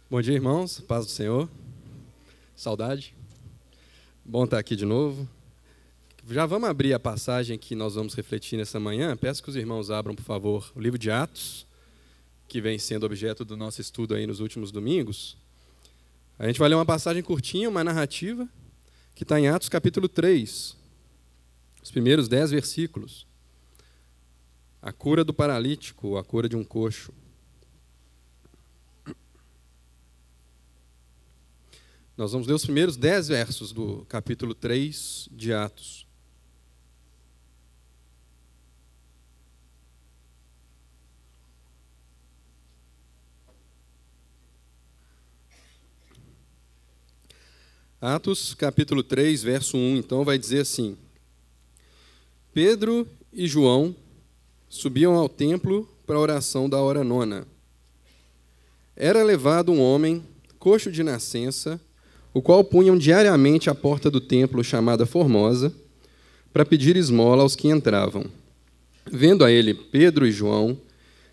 Bom dia, irmãos. Paz do Senhor. Saudade. Bom estar aqui de novo. Já vamos abrir a passagem que nós vamos refletir nessa manhã. Peço que os irmãos abram, por favor, o livro de Atos, que vem sendo objeto do nosso estudo aí nos últimos domingos. A gente vai ler uma passagem curtinha, uma narrativa, que está em Atos capítulo 3, os primeiros 10 versículos. A cura do paralítico, a cura de um coxo. Nós vamos ler os primeiros 10 versos do capítulo 3 de Atos. Atos, capítulo 3, verso 1, então, vai dizer assim: Pedro e João subiam ao templo para a oração da hora nona. Era levado um homem, coxo de nascença, o qual punham diariamente à porta do templo chamada Formosa, para pedir esmola aos que entravam. Vendo a ele Pedro e João,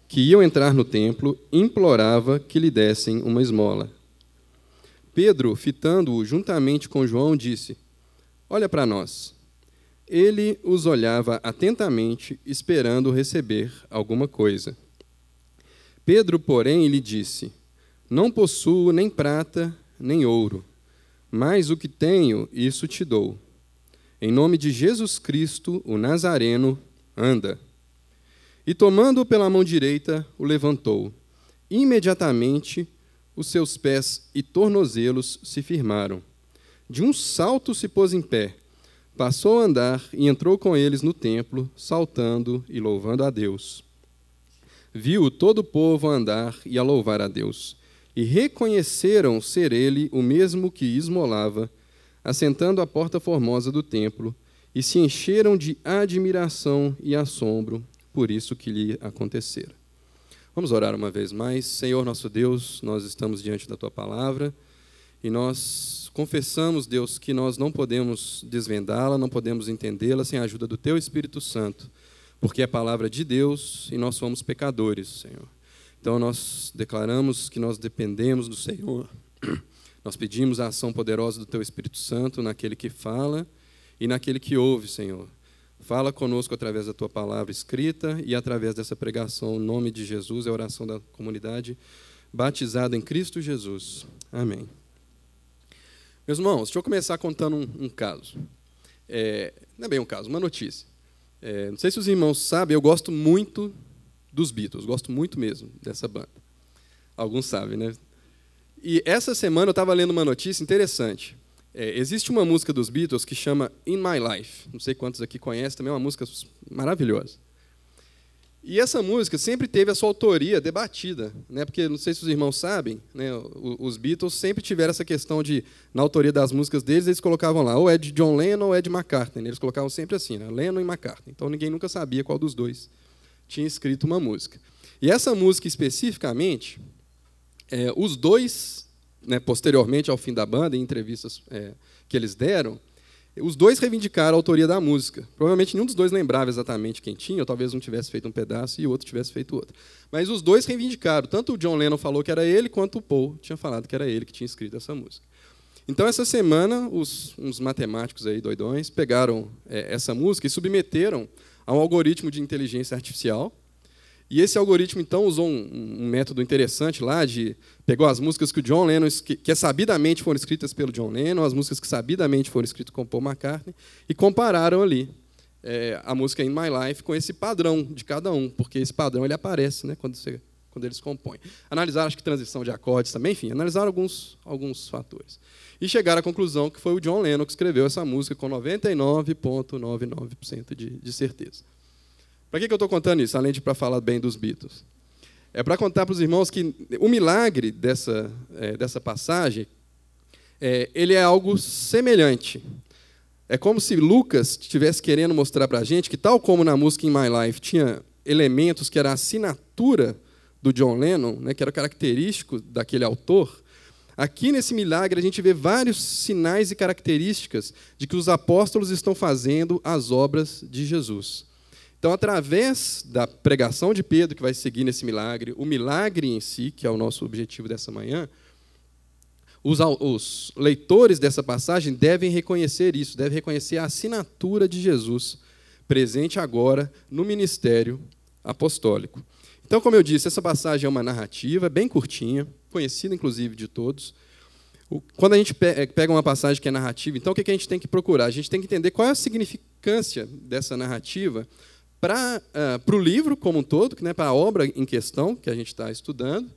que iam entrar no templo, implorava que lhe dessem uma esmola. Pedro, fitando-o juntamente com João, disse: Olha para nós. Ele os olhava atentamente, esperando receber alguma coisa. Pedro, porém, lhe disse: Não possuo nem prata, nem ouro, mas o que tenho, isso te dou. Em nome de Jesus Cristo, o Nazareno, anda. E tomando-o pela mão direita, o levantou. Imediatamente, os seus pés e tornozelos se firmaram. De um salto se pôs em pé, passou a andar e entrou com eles no templo, saltando e louvando a Deus. Viu todo o povo a andar e a louvar a Deus, e reconheceram ser ele o mesmo que esmolava, assentando à porta formosa do templo, e se encheram de admiração e assombro por isso que lhe acontecera. Vamos orar uma vez mais. Senhor nosso Deus, nós estamos diante da Tua palavra e nós confessamos, Deus, que nós não podemos desvendá-la, não podemos entendê-la sem a ajuda do Teu Espírito Santo, porque é a palavra de Deus e nós somos pecadores, Senhor. Então nós declaramos que nós dependemos do Senhor. Nós pedimos a ação poderosa do Teu Espírito Santo naquele que fala e naquele que ouve, Senhor. Fala conosco através da Tua palavra escrita e através dessa pregação. Em nome de Jesus, é a oração da comunidade batizada em Cristo Jesus. Amém. Meus irmãos, deixa eu começar contando um caso. Não é bem um caso, uma notícia. Não sei se os irmãos sabem, eu gosto muito dos Beatles, gosto muito mesmo dessa banda. Alguns sabem, né? E essa semana eu estava lendo uma notícia interessante. Existe uma música dos Beatles que chama In My Life. Não sei quantos aqui conhecem, também é uma música maravilhosa. E essa música sempre teve a sua autoria debatida, né? Porque, não sei se os irmãos sabem, né? Os Beatles sempre tiveram essa questão de, na autoria das músicas deles, eles colocavam lá, ou é de John Lennon ou é de McCartney. Eles colocavam sempre assim, né? Lennon e McCartney. Então ninguém nunca sabia qual dos dois tinha escrito uma música. E essa música especificamente, os dois, né, posteriormente ao fim da banda, em entrevistas que eles deram, os dois reivindicaram a autoria da música. Provavelmente nenhum dos dois lembrava exatamente quem tinha, ou talvez um tivesse feito um pedaço e o outro tivesse feito outro. Mas os dois reivindicaram. Tanto o John Lennon falou que era ele, quanto o Paul tinha falado que era ele que tinha escrito essa música. Então, essa semana, uns matemáticos aí doidões pegaram essa música e submeteram a um algoritmo de inteligência artificial. E esse algoritmo, então, usou um método interessante lá, pegou as músicas que o John Lennon, que sabidamente foram escritas pelo John Lennon, as músicas que sabidamente foram escritas com Paul McCartney, e compararam ali a música In My Life com esse padrão de cada um, porque esse padrão ele aparece, né, quando eles compõem. Analisaram, acho que transição de acordes também, enfim, analisaram alguns fatores. E chegaram à conclusão que foi o John Lennon que escreveu essa música com 99,99% de certeza. Para que eu estou contando isso, além de para falar bem dos Beatles? É para contar para os irmãos que o milagre dessa passagem, ele é algo semelhante. É como se Lucas estivesse querendo mostrar para a gente que, tal como na música In My Life tinha elementos que era a assinatura do John Lennon, né, que era característico daquele autor, aqui nesse milagre a gente vê vários sinais e características de que os apóstolos estão fazendo as obras de Jesus. Então, através da pregação de Pedro, que vai seguir nesse milagre, o milagre em si, que é o nosso objetivo dessa manhã, os leitores dessa passagem devem reconhecer isso, devem reconhecer a assinatura de Jesus presente agora no ministério apostólico. Então, como eu disse, essa passagem é uma narrativa bem curtinha, conhecida inclusive de todos. Quando a gente pega uma passagem que é narrativa, então o que a gente tem que procurar? A gente tem que entender qual é a significância dessa narrativa para o livro como um todo, né, para a obra em questão que a gente está estudando,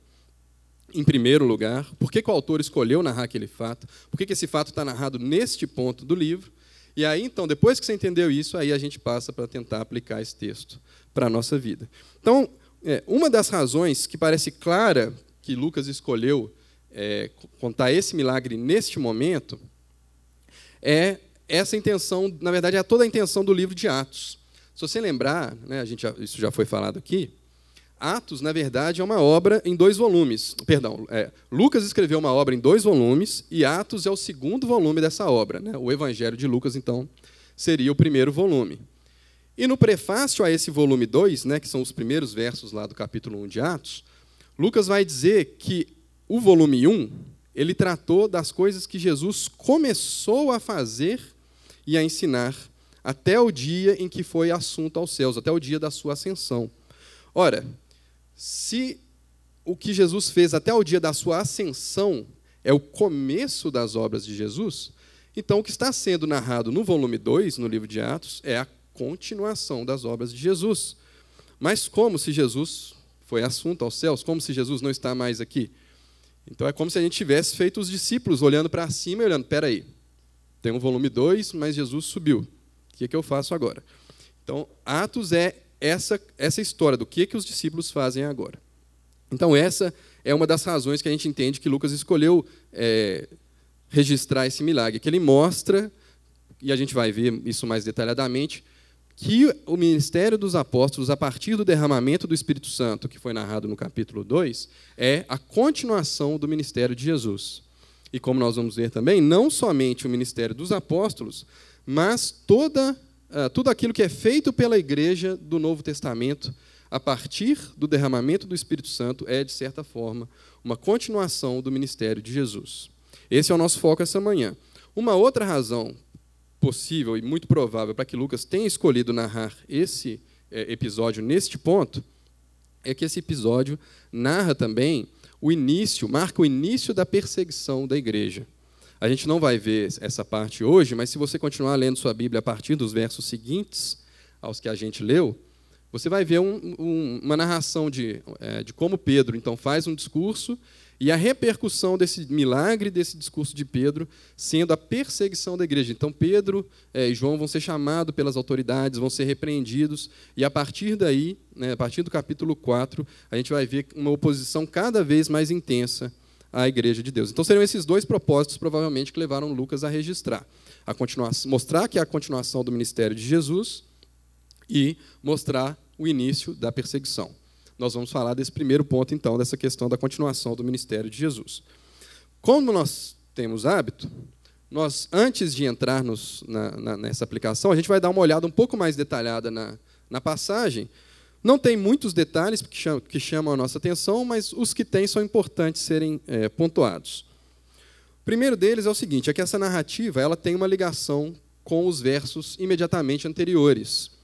em primeiro lugar, por que o autor escolheu narrar aquele fato, por que esse fato está narrado neste ponto do livro, e aí, então, depois que você entendeu isso, aí a gente passa para tentar aplicar esse texto para a nossa vida. Então, uma das razões que parece clara que Lucas escolheu contar esse milagre neste momento é essa intenção, na verdade, é toda a intenção do livro de Atos. Se você lembrar, né, isso já foi falado aqui, Atos, na verdade, é uma obra em 2 volumes. Perdão, Lucas escreveu uma obra em 2 volumes e Atos é o 2º volume dessa obra, né? O Evangelho de Lucas, então, seria o 1º volume. E no prefácio a esse volume 2, né, que são os primeiros versos lá do capítulo 1 de Atos, Lucas vai dizer que o volume 1, ele tratou das coisas que Jesus começou a fazer e a ensinar até o dia em que foi assunto aos céus, até o dia da sua ascensão. Ora, se o que Jesus fez até o dia da sua ascensão é o começo das obras de Jesus, então o que está sendo narrado no volume 2, no livro de Atos, é a continuação das obras de Jesus. Mas como se Jesus foi assunto aos céus? Como se Jesus não está mais aqui? Então é como se a gente tivesse feito os discípulos olhando para cima e olhando, espera aí, tem um volume 2, mas Jesus subiu. O que eu faço agora? Então, Atos é essa história do que os discípulos fazem agora. Então, essa é uma das razões que a gente entende que Lucas escolheu registrar esse milagre, que ele mostra, e a gente vai ver isso mais detalhadamente, que o ministério dos apóstolos, a partir do derramamento do Espírito Santo, que foi narrado no capítulo 2, é a continuação do ministério de Jesus. E como nós vamos ver também, não somente o ministério dos apóstolos, mas tudo aquilo que é feito pela igreja do Novo Testamento, a partir do derramamento do Espírito Santo, é, de certa forma, uma continuação do ministério de Jesus. Esse é o nosso foco essa manhã. Uma outra razão possível e muito provável para que Lucas tenha escolhido narrar esse episódio neste ponto, é que esse episódio narra também marca o início da perseguição da igreja. A gente não vai ver essa parte hoje, mas se você continuar lendo sua Bíblia a partir dos versos seguintes aos que a gente leu, você vai ver uma narração de como Pedro então faz um discurso e a repercussão desse milagre, desse discurso de Pedro, sendo a perseguição da igreja. Então, Pedro e João vão ser chamados pelas autoridades, vão ser repreendidos, e a partir daí, a partir do capítulo 4, a gente vai ver uma oposição cada vez mais intensa à igreja de Deus. Então, seriam esses 2 propósitos, provavelmente, que levaram Lucas a registrar. Mostrar que é a continuação do ministério de Jesus e mostrar o início da perseguição. Nós vamos falar desse primeiro ponto, então, dessa questão da continuação do ministério de Jesus. Como nós temos hábito, antes de entrar nessa aplicação, a gente vai dar uma olhada um pouco mais detalhada na passagem. Não tem muitos detalhes que chamam a nossa atenção, mas os que tem são importantes serem pontuados. O primeiro deles é o seguinte, é que essa narrativa ela tem uma ligação com os versos imediatamente anteriores.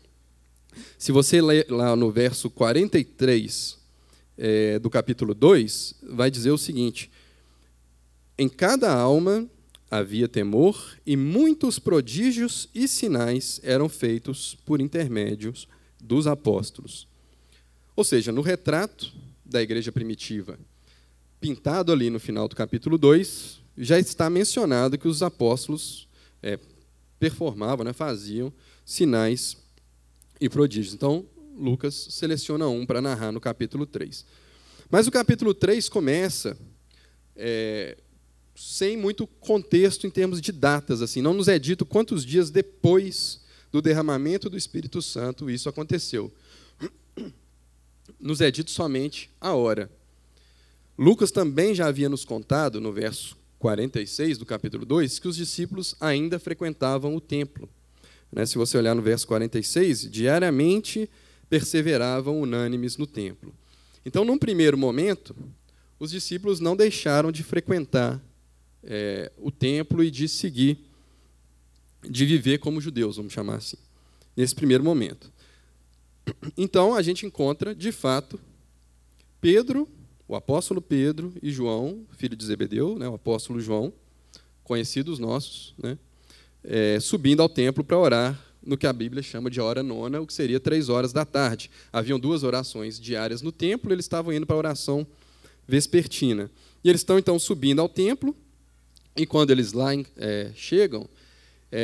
Se você ler lá no verso 43 do capítulo 2, vai dizer o seguinte: em cada alma havia temor, e muitos prodígios e sinais eram feitos por intermédios dos apóstolos. Ou seja, no retrato da igreja primitiva, pintado ali no final do capítulo 2, já está mencionado que os apóstolos performavam, faziam sinais e prodígios. Então, Lucas seleciona um para narrar no capítulo 3. Mas o capítulo 3 começa sem muito contexto em termos de datas. Assim, não nos é dito quantos dias depois do derramamento do Espírito Santo isso aconteceu. Nos é dito somente a hora. Lucas também já havia nos contado, no verso 46 do capítulo 2, que os discípulos ainda frequentavam o templo. Se você olhar no verso 46, diariamente perseveravam unânimes no templo. Então, num primeiro momento, os discípulos não deixaram de frequentar o templo e de seguir, de viver como judeus, vamos chamar assim, nesse primeiro momento. Então, a gente encontra, de fato, Pedro, o apóstolo Pedro e João, filho de Zebedeu, né, o apóstolo João, conhecidos nossos, né, subindo ao templo para orar no que a Bíblia chama de hora nona, o que seria 3 horas da tarde. Haviam 2 orações diárias no templo, eles estavam indo para a oração vespertina. E eles estão, então, subindo ao templo, e quando eles lá chegam,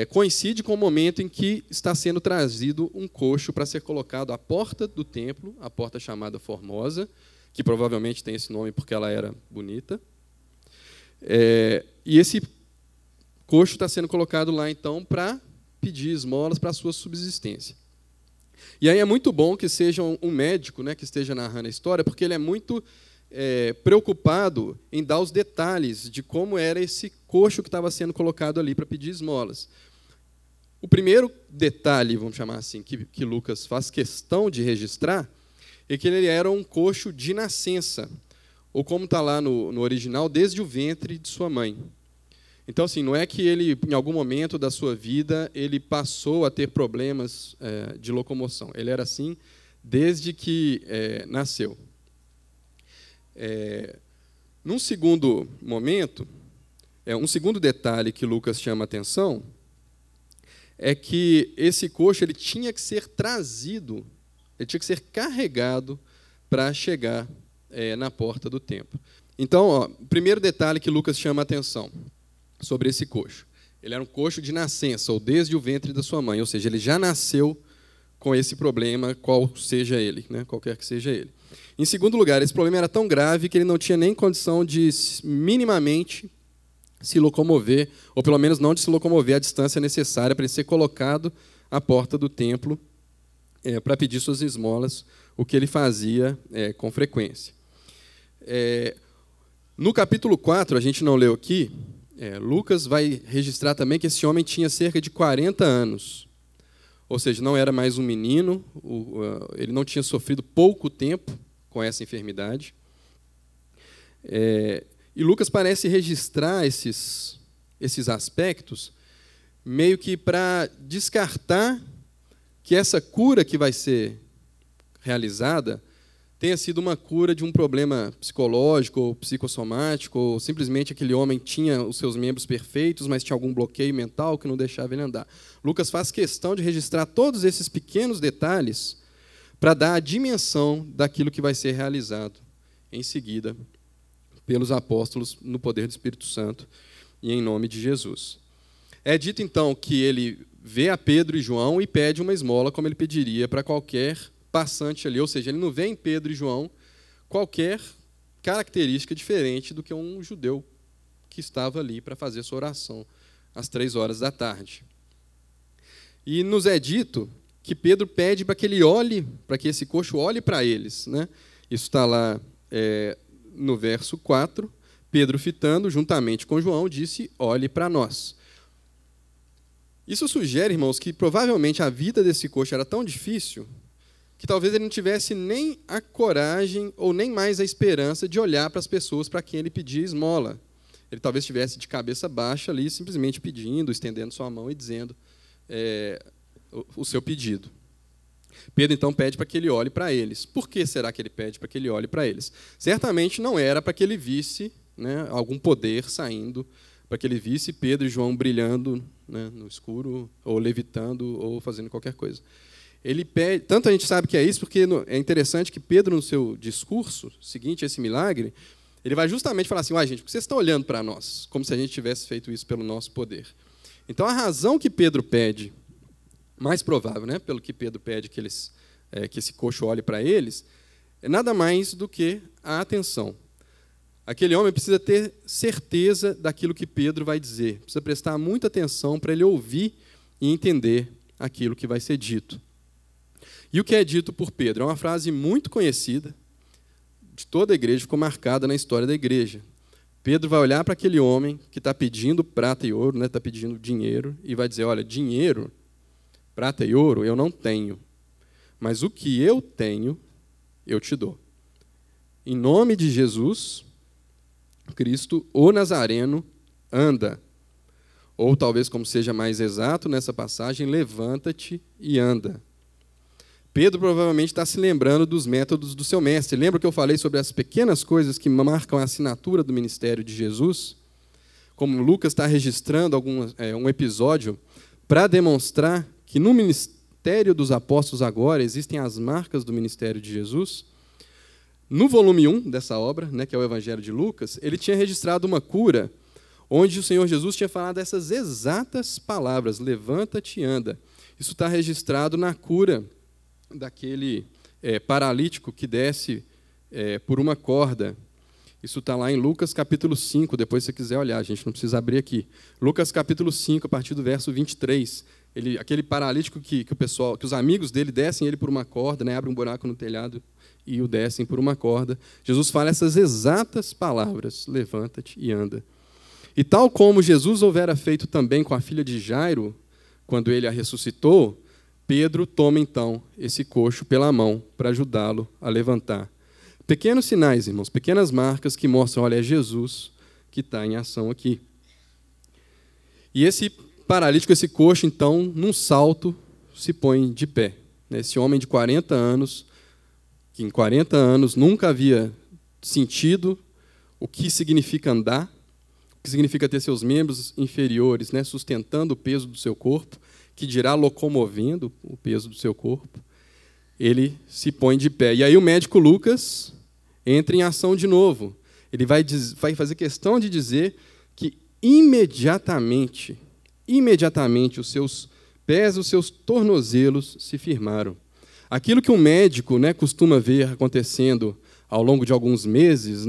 coincide com o momento em que está sendo trazido um coxo para ser colocado à porta do templo, a porta chamada Formosa, que provavelmente tem esse nome porque ela era bonita. E esse coxo está sendo colocado lá, então, para pedir esmolas para a sua subsistência. E aí é muito bom que seja um médico, né, que esteja narrando a história, porque ele é muito preocupado em dar os detalhes de como era esse coxo que estava sendo colocado ali para pedir esmolas. O primeiro detalhe, vamos chamar assim, que Lucas faz questão de registrar, é que ele era um coxo de nascença, ou como está lá no original, desde o ventre de sua mãe. Então, assim, não é que ele, em algum momento da sua vida, ele passou a ter problemas de locomoção. Ele era assim desde que nasceu. Num segundo momento, um segundo detalhe que Lucas chama a atenção é que esse coxo ele tinha que ser trazido, ele tinha que ser carregado para chegar na porta do templo. Então, o primeiro detalhe que Lucas chama a atenção sobre esse coxo. Ele era um coxo de nascença, ou desde o ventre da sua mãe, ou seja, ele já nasceu com esse problema, qual seja ele, né, qualquer que seja ele. Em segundo lugar, esse problema era tão grave que ele não tinha nem condição de minimamente se locomover, ou pelo menos não de se locomover a distância necessária para ele ser colocado à porta do templo para pedir suas esmolas, o que ele fazia com frequência. No capítulo 4, a gente não leu aqui, Lucas vai registrar também que esse homem tinha cerca de 40 anos. Ou seja, não era mais um menino, ele não tinha sofrido pouco tempo com essa enfermidade. E Lucas parece registrar esses aspectos meio que para descartar que essa cura que vai ser realizada tenha sido uma cura de um problema psicológico ou psicossomático, ou simplesmente aquele homem tinha os seus membros perfeitos, mas tinha algum bloqueio mental que não deixava ele andar. Lucas faz questão de registrar todos esses pequenos detalhes para dar a dimensão daquilo que vai ser realizado em seguida pelos apóstolos no poder do Espírito Santo e em nome de Jesus. É dito, então, que ele vê a Pedro e João e pede uma esmola, como ele pediria para qualquer passante ali, ou seja, ele não vê em Pedro e João qualquer característica diferente do que um judeu que estava ali para fazer sua oração às 3 horas da tarde. E nos é dito que Pedro pede para que ele olhe, para que esse coxo olhe para eles, né? Isso está lá no verso 4. Pedro, fitando juntamente com João, disse: olhe para nós. Isso sugere, irmãos, que provavelmente a vida desse coxo era tão difícil que talvez ele não tivesse nem a coragem ou nem mais a esperança de olhar para as pessoas para quem ele pedia esmola. Ele talvez estivesse de cabeça baixa ali, simplesmente pedindo, estendendo sua mão e dizendo o seu pedido. Pedro, então, pede para que ele olhe para eles. Por que será que ele pede para que ele olhe para eles? Certamente não era para que ele visse, né, algum poder saindo, para que ele visse Pedro e João brilhando, né, no escuro, ou levitando, ou fazendo qualquer coisa. Ele pede, tanto a gente sabe que é isso, porque é interessante que Pedro, no seu discurso seguinte a esse milagre, ele vai justamente falar assim: gente, por que vocês estão olhando para nós? Como se a gente tivesse feito isso pelo nosso poder. Então, a razão que Pedro pede, mais provável, né, pelo que Pedro pede que esse coxo olhe para eles, é nada mais do que a atenção. Aquele homem precisa ter certeza daquilo que Pedro vai dizer, precisa prestar muita atenção para ele ouvir e entender aquilo que vai ser dito. E o que é dito por Pedro? É uma frase muito conhecida de toda a igreja, ficou marcada na história da igreja. Pedro vai olhar para aquele homem que está pedindo prata e ouro, né, está pedindo dinheiro, e vai dizer: olha, dinheiro, prata e ouro eu não tenho, mas o que eu tenho, eu te dou. Em nome de Jesus Cristo, o Nazareno, anda. Ou talvez, como seja mais exato nessa passagem, levanta-te e anda. Pedro provavelmente está se lembrando dos métodos do seu mestre. Lembra que eu falei sobre as pequenas coisas que marcam a assinatura do ministério de Jesus? Como Lucas está registrando um episódio para demonstrar que no ministério dos apóstolos agora existem as marcas do ministério de Jesus. No volume 1 dessa obra, que é o Evangelho de Lucas, ele tinha registrado uma cura onde o Senhor Jesus tinha falado essas exatas palavras, levanta-te e anda. Isso está registrado na cura daquele paralítico que desce por uma corda. Isso está lá em Lucas capítulo 5, depois se você quiser olhar, a gente não precisa abrir aqui. Lucas capítulo 5, a partir do verso 23. Aquele paralítico que os amigos dele descem ele por uma corda, abrem um buraco no telhado e o descem por uma corda. Jesus fala essas exatas palavras, levanta-te e anda. E tal como Jesus houvera feito também com a filha de Jairo, quando ele a ressuscitou, Pedro toma, então, esse coxo pela mão para ajudá-lo a levantar. Pequenos sinais, irmãos, pequenas marcas que mostram, olha, é Jesus que está em ação aqui. E esse paralítico, esse coxo, então, num salto, se põe de pé. Esse homem de 40 anos, que em 40 anos nunca havia sentido o que significa andar, o que significa ter seus membros inferiores sustentando o peso do seu corpo, que dirá locomovendo o peso do seu corpo, ele se põe de pé. E aí o médico Lucas entra em ação de novo. Ele vai fazer questão de dizer que imediatamente os seus pés, os seus tornozelos se firmaram. Aquilo que um médico costuma ver acontecendo ao longo de alguns meses,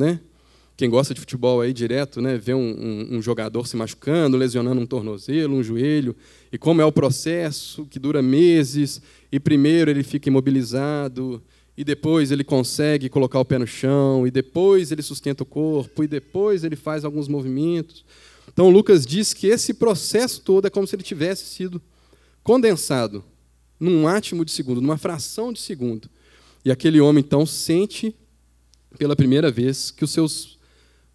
quem gosta de futebol aí direto, vê um jogador se machucando, lesionando um tornozelo, um joelho, e como é o processo que dura meses, e primeiro ele fica imobilizado, e depois ele consegue colocar o pé no chão, e depois ele sustenta o corpo, e depois ele faz alguns movimentos. Então, Lucas diz que esse processo todo é como se ele tivesse sido condensado num átimo de segundo, numa fração de segundo. E aquele homem, então, sente pela primeira vez que os seus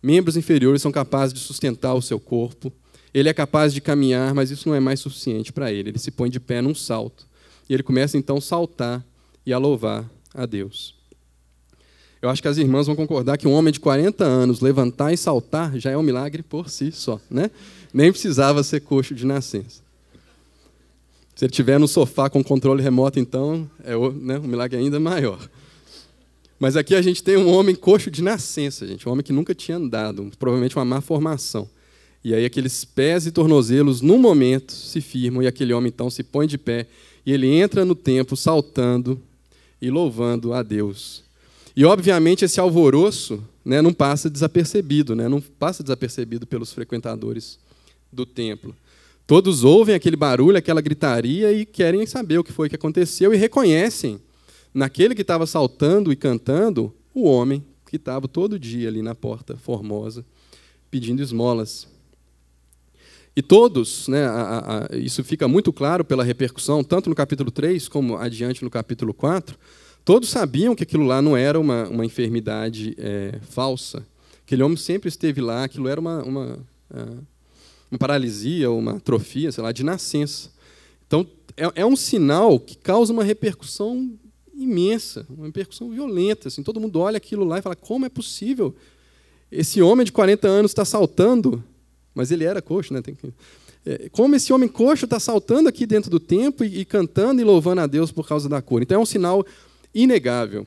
membros inferiores são capazes de sustentar o seu corpo. Ele é capaz de caminhar, mas isso não é mais suficiente para ele. Ele se põe de pé num salto. E ele começa, então, a saltar e a louvar a Deus. Eu acho que as irmãs vão concordar que um homem de 40 anos levantar e saltar já é um milagre por si só. Nem precisava ser coxo de nascença. Se ele estiver no sofá com controle remoto, então, é um milagre ainda maior. Mas aqui a gente tem um homem coxo de nascença, gente, um homem que nunca tinha andado, provavelmente uma má formação. E aí aqueles pés e tornozelos, num momento, se firmam, e aquele homem, então, se põe de pé, e ele entra no templo saltando e louvando a Deus. E, obviamente, esse alvoroço não passa desapercebido, não passa desapercebido pelos frequentadores do templo. Todos ouvem aquele barulho, aquela gritaria, e querem saber o que foi que aconteceu, e reconhecem naquele que estava saltando e cantando, o homem que estava todo dia ali na Porta Formosa, pedindo esmolas. E todos, isso fica muito claro pela repercussão, tanto no capítulo 3 como adiante no capítulo 4, todos sabiam que aquilo lá não era uma enfermidade falsa. Aquele homem sempre esteve lá, aquilo era uma paralisia, uma atrofia, sei lá, de nascença. Então, é um sinal que causa uma repercussão imensa, uma repercussão violenta. Assim, todo mundo olha aquilo lá e fala, como é possível? Esse homem de 40 anos está saltando, mas ele era coxo, como esse homem coxo está saltando aqui dentro do templo e cantando e louvando a Deus por causa da cura. Então, é um sinal inegável.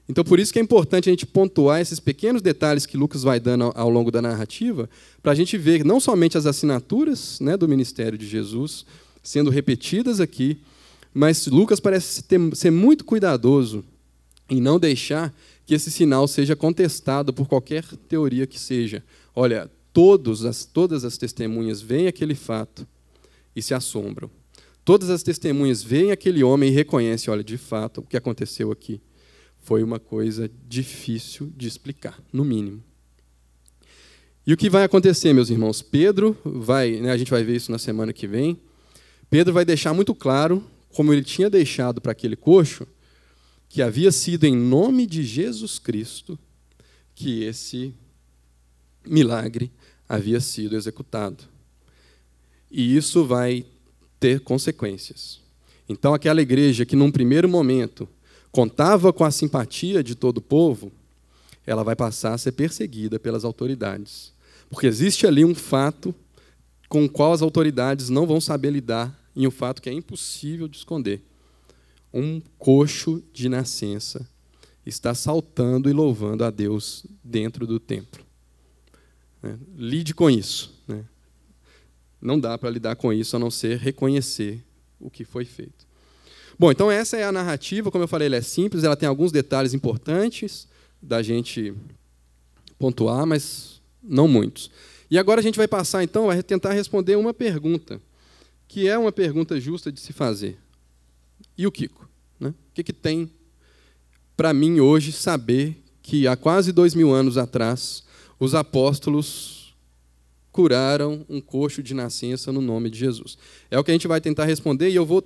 Então, por isso que é importante a gente pontuar esses pequenos detalhes que Lucas vai dando ao longo da narrativa, para a gente ver não somente as assinaturas do ministério de Jesus sendo repetidas aqui, mas Lucas parece ser muito cuidadoso em não deixar que esse sinal seja contestado por qualquer teoria que seja. Olha, todas as testemunhas veem aquele fato e se assombram. Todas as testemunhas veem aquele homem e reconhecem, olha, de fato, o que aconteceu aqui foi uma coisa difícil de explicar, no mínimo. E o que vai acontecer, meus irmãos? Pedro vai, a gente vai ver isso na semana que vem, Pedro vai deixar muito claro, como ele tinha deixado para aquele coxo, que havia sido em nome de Jesus Cristo que esse milagre havia sido executado. E isso vai ter consequências. Então, aquela igreja que, num primeiro momento, contava com a simpatia de todo o povo, ela vai passar a ser perseguida pelas autoridades. Porque existe ali um fato com o qual as autoridades não vão saber lidar, e um fato que é impossível de esconder. Um coxo de nascença está saltando e louvando a Deus dentro do templo. Lide com isso. Não dá para lidar com isso a não ser reconhecer o que foi feito. Bom, então essa é a narrativa. Como eu falei, ela é simples, ela tem alguns detalhes importantes da gente pontuar, mas não muitos. E agora a gente vai passar, então, a tentar responder uma pergunta, que é uma pergunta justa de se fazer. E o Kiko? O que tem para mim hoje saber que há quase 2000 anos atrás os apóstolos curaram um coxo de nascença no nome de Jesus? É o que a gente vai tentar responder, e eu vou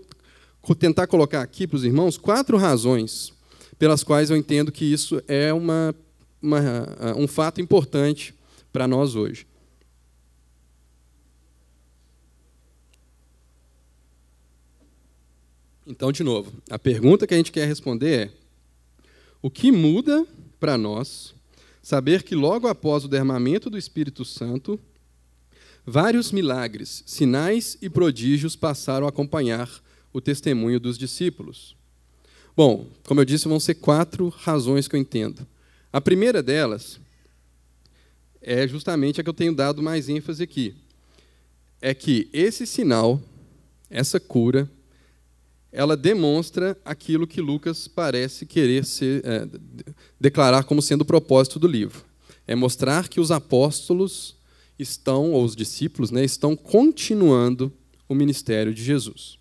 tentar colocar aqui para os irmãos 4 razões pelas quais eu entendo que isso é um fato importante para nós hoje. Então, de novo, a pergunta que a gente quer responder é: o que muda para nós saber que logo após o derramamento do Espírito Santo, vários milagres, sinais e prodígios passaram a acompanhar o testemunho dos discípulos? Bom, como eu disse, vão ser 4 razões que eu entendo. A primeira delas é justamente a que eu tenho dado mais ênfase aqui. É que esse sinal, essa cura, ela demonstra aquilo que Lucas parece querer declarar como sendo o propósito do livro. É mostrar que os apóstolos estão, ou os discípulos, estão continuando o ministério de Jesus.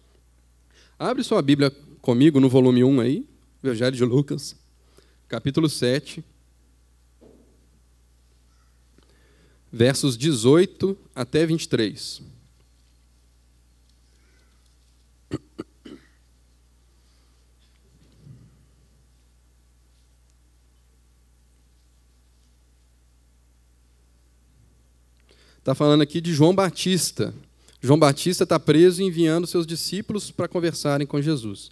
Abre sua Bíblia comigo no volume 1 aí, Evangelho de Lucas, capítulo 7, versos 18 até 23. Está falando aqui de João Batista. João Batista está preso e enviando seus discípulos para conversarem com Jesus.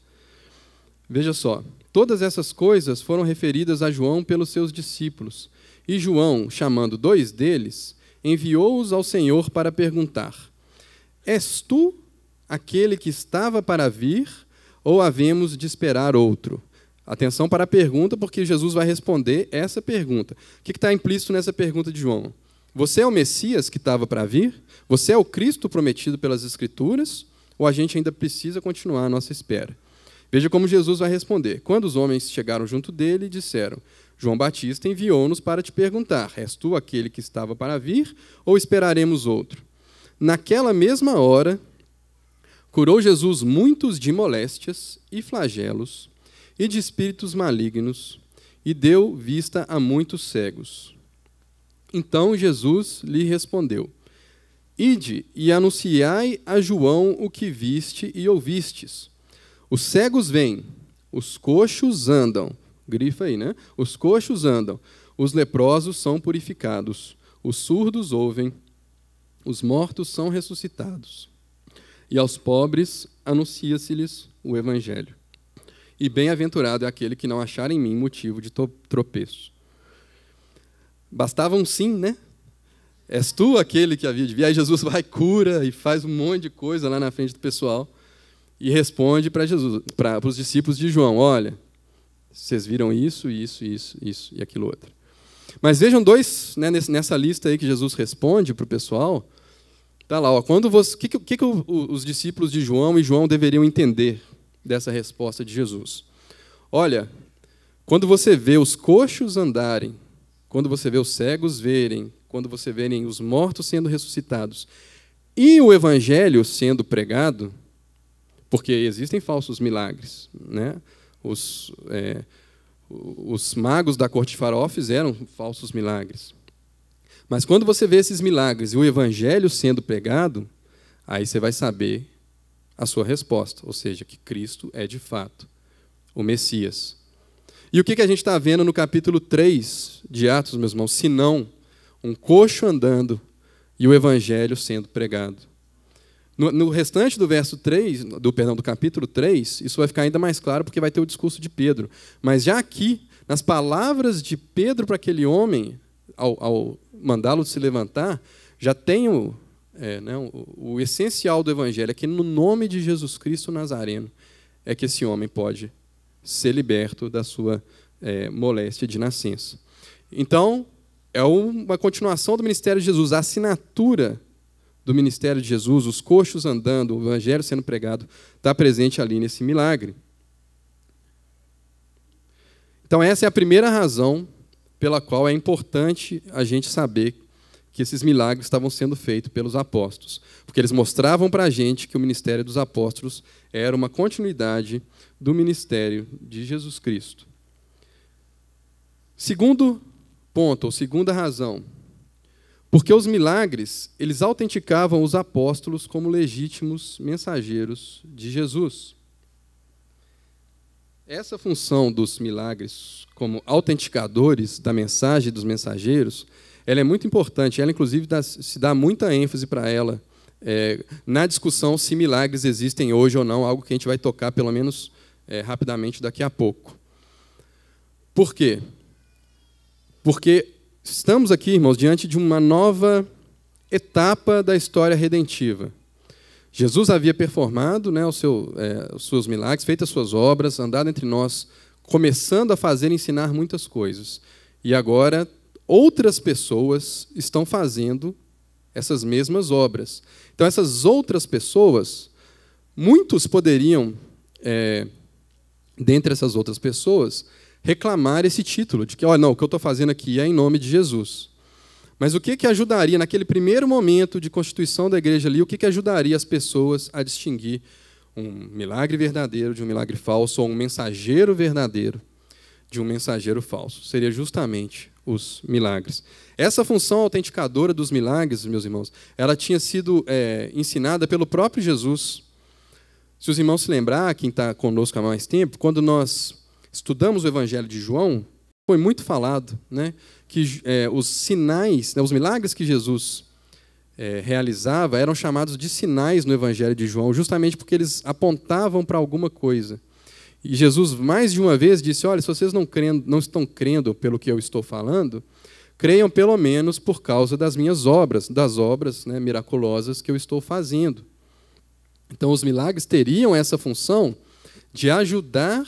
Veja só, todas essas coisas foram referidas a João pelos seus discípulos. E João, chamando 2 deles, enviou-os ao Senhor para perguntar: És tu aquele que estava para vir, ou havemos de esperar outro? Atenção para a pergunta, porque Jesus vai responder essa pergunta. O que está implícito nessa pergunta de João? Você é o Messias que estava para vir? Você é o Cristo prometido pelas Escrituras? Ou a gente ainda precisa continuar a nossa espera? Veja como Jesus vai responder. Quando os homens chegaram junto dele, disseram: João Batista enviou-nos para te perguntar: és tu aquele que estava para vir, ou esperaremos outro? Naquela mesma hora, curou Jesus muitos de moléstias e flagelos e de espíritos malignos, e deu vista a muitos cegos. Então Jesus lhe respondeu: Ide e anunciai a João o que viste e ouvistes. Os cegos vêm, os coxos andam, grifa aí, né? Os coxos andam, os leprosos são purificados, os surdos ouvem, os mortos são ressuscitados. E aos pobres anuncia-se-lhes o Evangelho. E bem-aventurado é aquele que não achar em mim motivo de tropeço. Bastava um sim, né? És tu aquele que havia de vir? Aí Jesus vai, cura e faz um monte de coisa lá na frente do pessoal e responde para os discípulos de João: olha, vocês viram isso e aquilo outro. Mas vejam 2, nessa lista aí que Jesus responde para o pessoal, está lá, o que os discípulos de João e João deveriam entender dessa resposta de Jesus? Olha, quando você vê os coxos andarem, quando você vê os cegos verem, quando você vê os mortos sendo ressuscitados e o Evangelho sendo pregado, porque existem falsos milagres, né? Os magos da corte de Faraó fizeram falsos milagres. Mas quando você vê esses milagres e o Evangelho sendo pregado, aí você vai saber a sua resposta, ou seja, que Cristo é de fato o Messias. E o que a gente está vendo no capítulo 3 de Atos, meus irmãos? Se não um coxo andando, e o evangelho sendo pregado. No restante do verso 3, do capítulo 3, isso vai ficar ainda mais claro porque vai ter o discurso de Pedro. Mas já aqui, nas palavras de Pedro para aquele homem, ao mandá-lo se levantar, já tem o essencial do evangelho, é que no nome de Jesus Cristo Nazareno é que esse homem pode ser liberto da sua moléstia de nascença. Então, é uma continuação do ministério de Jesus, a assinatura do ministério de Jesus, os coxos andando, o evangelho sendo pregado, está presente ali nesse milagre. Então, essa é a primeira razão pela qual é importante a gente saber que esses milagres estavam sendo feitos pelos apóstolos, porque eles mostravam para a gente que o ministério dos apóstolos era uma continuidade do ministério de Jesus Cristo. Segundo ponto, ou segunda razão, porque os milagres, eles autenticavam os apóstolos como legítimos mensageiros de Jesus. Essa função dos milagres como autenticadores da mensagem dos mensageiros, ela é muito importante. Ela, inclusive, se dá muita ênfase para ela na discussão se milagres existem hoje ou não, algo que a gente vai tocar, pelo menos, rapidamente daqui a pouco. Por quê? Porque estamos aqui, irmãos, diante de uma nova etapa da história redentiva. Jesus havia performado os seus milagres, feito as suas obras, andado entre nós, começando a fazer e ensinar muitas coisas. E agora, outras pessoas estão fazendo essas mesmas obras. Então, essas outras pessoas, muitos poderiam, dentre essas outras pessoas, reclamar esse título, de que, não, o que eu estou fazendo aqui é em nome de Jesus. Mas o que ajudaria, naquele primeiro momento de constituição da igreja ali, o que ajudaria as pessoas a distinguir um milagre verdadeiro de um milagre falso, ou um mensageiro verdadeiro de um mensageiro falso? Seria justamente os milagres. Essa função autenticadora dos milagres, meus irmãos, ela tinha sido ensinada pelo próprio Jesus. Se os irmãos se lembrar, quem está conosco há mais tempo, quando nós estudamos o Evangelho de João, foi muito falado, que os sinais, os milagres que Jesus realizava eram chamados de sinais no Evangelho de João, justamente porque eles apontavam para alguma coisa. E Jesus, mais de uma vez, disse, olha, se vocês não estão crendo pelo que eu estou falando, creiam pelo menos por causa das minhas obras, das obras miraculosas que eu estou fazendo. Então, os milagres teriam essa função de ajudar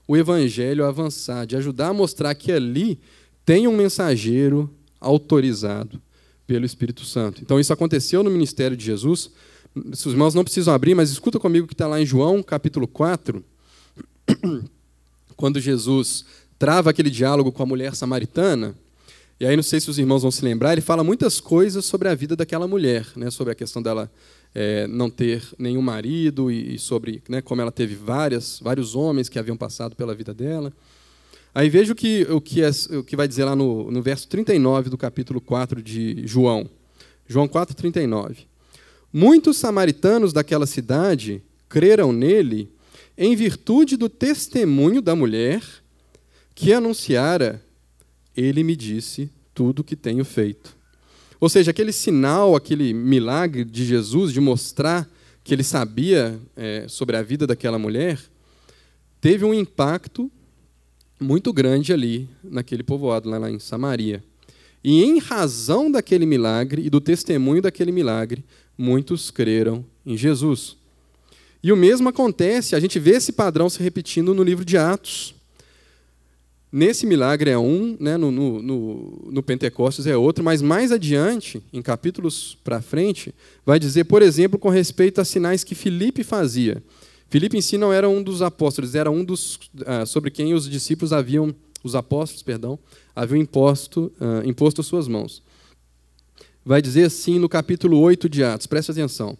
o evangelho a avançar, de ajudar a mostrar que ali tem um mensageiro autorizado pelo Espírito Santo. Então, isso aconteceu no ministério de Jesus. Os irmãos não precisam abrir, mas escuta comigo que está lá em João, capítulo 4, quando Jesus trava aquele diálogo com a mulher samaritana. E aí, não sei se os irmãos vão se lembrar, ele fala muitas coisas sobre a vida daquela mulher, sobre a questão dela não ter nenhum marido e sobre como ela teve vários homens que haviam passado pela vida dela. Aí veja o que vai dizer lá no verso 39 do capítulo 4 de João. João 4, 39. Muitos samaritanos daquela cidade creram nele em virtude do testemunho da mulher que anunciara, ele me disse tudo o que tenho feito. Ou seja, aquele sinal, aquele milagre de Jesus de mostrar que ele sabia sobre a vida daquela mulher, teve um impacto muito grande ali naquele povoado, lá em Samaria. E em razão daquele milagre e do testemunho daquele milagre, muitos creram em Jesus. E o mesmo acontece, a gente vê esse padrão se repetindo no livro de Atos. Nesse milagre é um, no Pentecostes é outro, mas mais adiante, em capítulos para frente, vai dizer, por exemplo, com respeito a sinais que Filipe fazia. Filipe em si não era um dos apóstolos, era um dos sobre quem os discípulos haviam imposto as suas mãos. Vai dizer assim no capítulo 8 de Atos, preste atenção.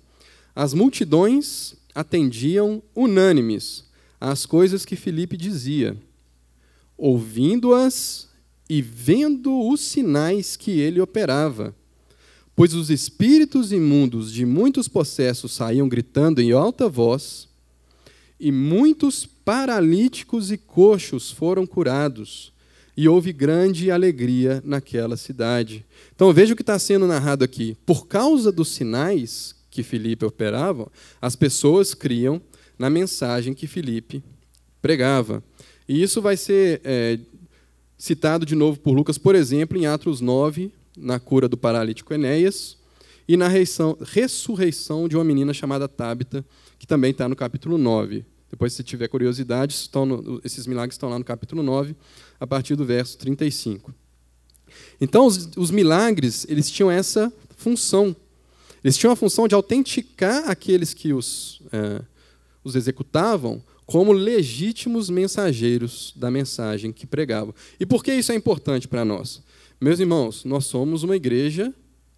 As multidões atendiam unânimes às coisas que Filipe dizia, ouvindo-as e vendo os sinais que ele operava. Pois os espíritos imundos de muitos possessos saíam gritando em alta voz, e muitos paralíticos e coxos foram curados, e houve grande alegria naquela cidade. Então, veja o que está sendo narrado aqui. Por causa dos sinais que Filipe operava, as pessoas criam na mensagem que Filipe pregava. E isso vai ser citado de novo por Lucas, por exemplo, em Atos 9, na cura do paralítico Enéas, e na ressurreição de uma menina chamada Tábita, que também está no capítulo 9. Depois, se tiver curiosidade, esses milagres estão lá no capítulo 9, a partir do verso 35. Então, os milagres, eles tinham essa função. Eles tinham a função de autenticar aqueles que os executavam como legítimos mensageiros da mensagem que pregavam. E por que isso é importante para nós? Meus irmãos, nós somos uma igreja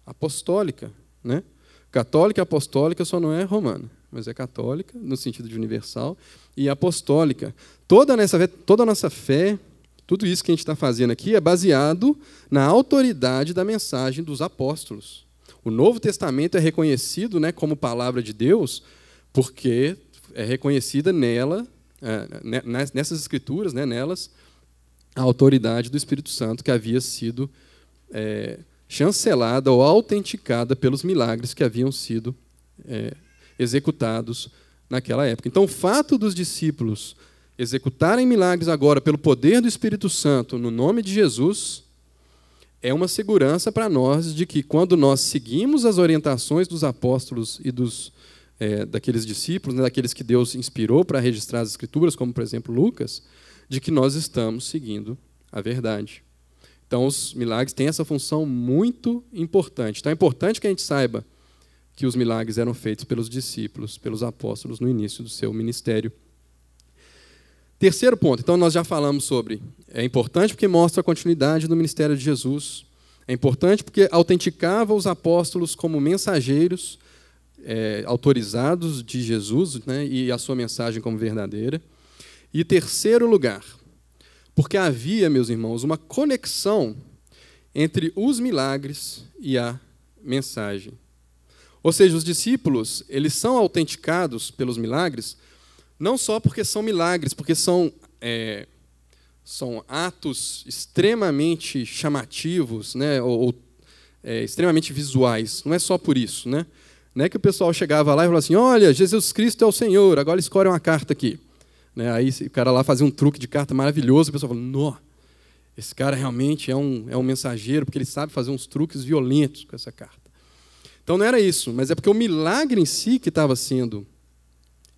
apostólica, né? Católica e apostólica só não é romana, mas é católica, no sentido de universal, e apostólica. Toda a nossa fé, tudo isso que a gente está fazendo aqui é baseado na autoridade da mensagem dos apóstolos. O Novo Testamento é reconhecido, né, como palavra de Deus, porque é reconhecida nessas escrituras, né, nelas, a autoridade do Espírito Santo que havia sido chancelada ou autenticada pelos milagres que haviam sido executados naquela época. Então, o fato dos discípulos executarem milagres agora pelo poder do Espírito Santo no nome de Jesus é uma segurança para nós de que, quando nós seguimos as orientações dos apóstolos e daqueles discípulos, né, daqueles que Deus inspirou para registrar as Escrituras, como, por exemplo, Lucas, de que nós estamos seguindo a verdade. Então, os milagres têm essa função muito importante. Então, é importante que a gente saiba que os milagres eram feitos pelos discípulos, pelos apóstolos, no início do seu ministério. Terceiro ponto. Então, nós já falamos sobre... É importante porque mostra a continuidade do ministério de Jesus. É importante porque autenticava os apóstolos como mensageiros autorizados de Jesus, né, e a sua mensagem como verdadeira. E terceiro lugar, porque havia, meus irmãos, uma conexão entre os milagres e a mensagem. Ou seja, os discípulos, eles são autenticados pelos milagres, não só porque são milagres, porque são atos extremamente chamativos, né, ou extremamente visuais. Não é só por isso, né? Não é que o pessoal chegava lá e falava assim: olha, Jesus Cristo é o Senhor, agora escolhe uma carta aqui. Né? Aí o cara lá fazia um truque de carta maravilhoso, o pessoal falava: nó, esse cara realmente é um mensageiro, porque ele sabe fazer uns truques violentos com essa carta. Então não era isso, mas é porque o milagre em si que estava sendo